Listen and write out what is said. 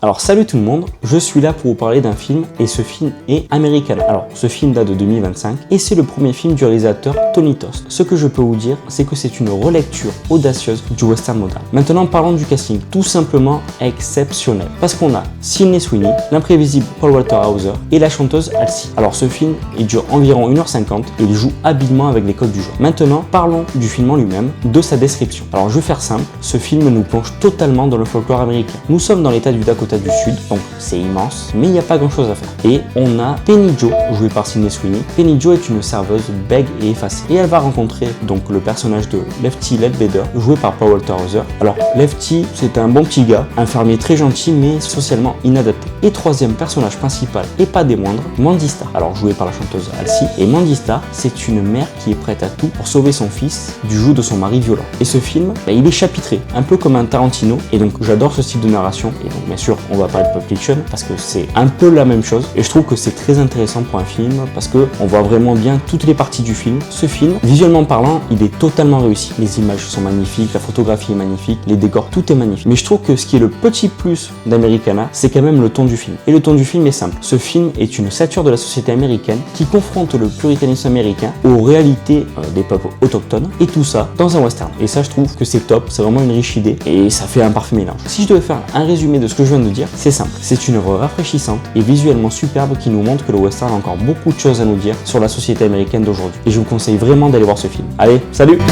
Alors salut tout le monde, je suis là pour vous parler d'un film et ce film est Americana. Alors ce film date de 2025 et c'est le premier film du réalisateur Tony Tost. Ce que je peux vous dire, c'est que c'est une relecture audacieuse du western moderne. Maintenant parlons du casting, tout simplement exceptionnel. Parce qu'on a Sydney Sweeney, l'imprévisible Paul Walter Hauser et la chanteuse Halsey. Alors ce film, il dure environ 1h50 et il joue habilement avec les codes du genre. Maintenant parlons du film en lui-même, de sa description. Alors je vais faire simple, ce film nous plonge totalement dans le folklore américain. Nous sommes dans l'état du Dakota du Sud, donc c'est immense, mais il n'y a pas grand chose à faire. Et on a Penny Jo, jouée par Sydney Sweeney. Penny Jo est une serveuse bègue et effacée. Et elle va rencontrer donc le personnage de Lefty Ledbetter, joué par Paul Walter Hauser. Alors Lefty, c'est un bon petit gars, un fermier très gentil mais socialement inadapté. Et troisième personnage principal, et pas des moindres, Mandy Star, alors joué par la chanteuse Halsey. Et Mandy Star, c'est une mère qui est prête à tout pour sauver son fils du joug de son mari violent. Et ce film, il est chapitré, un peu comme un Tarantino. Et donc j'adore ce style de narration. Et donc bien sûr, on va parler de Pulp Fiction parce que c'est un peu la même chose et je trouve que c'est très intéressant pour un film parce que on voit vraiment bien toutes les parties du film. Ce film, visuellement parlant, il est totalement réussi. Les images sont magnifiques, la photographie est magnifique, les décors, tout est magnifique. Mais je trouve que ce qui est le petit plus d'Americana, c'est quand même le ton du film. Et le ton du film est simple. Ce film est une satire de la société américaine qui confronte le puritanisme américain aux réalités des peuples autochtones et tout ça dans un western. Et ça, je trouve que c'est top, c'est vraiment une riche idée et ça fait un parfait mélange. Si je devais faire un résumé de ce que je viens de dire, c'est simple, c'est une œuvre rafraîchissante et visuellement superbe qui nous montre que le western a encore beaucoup de choses à nous dire sur la société américaine d'aujourd'hui. Et je vous conseille vraiment d'aller voir ce film. Allez, salut!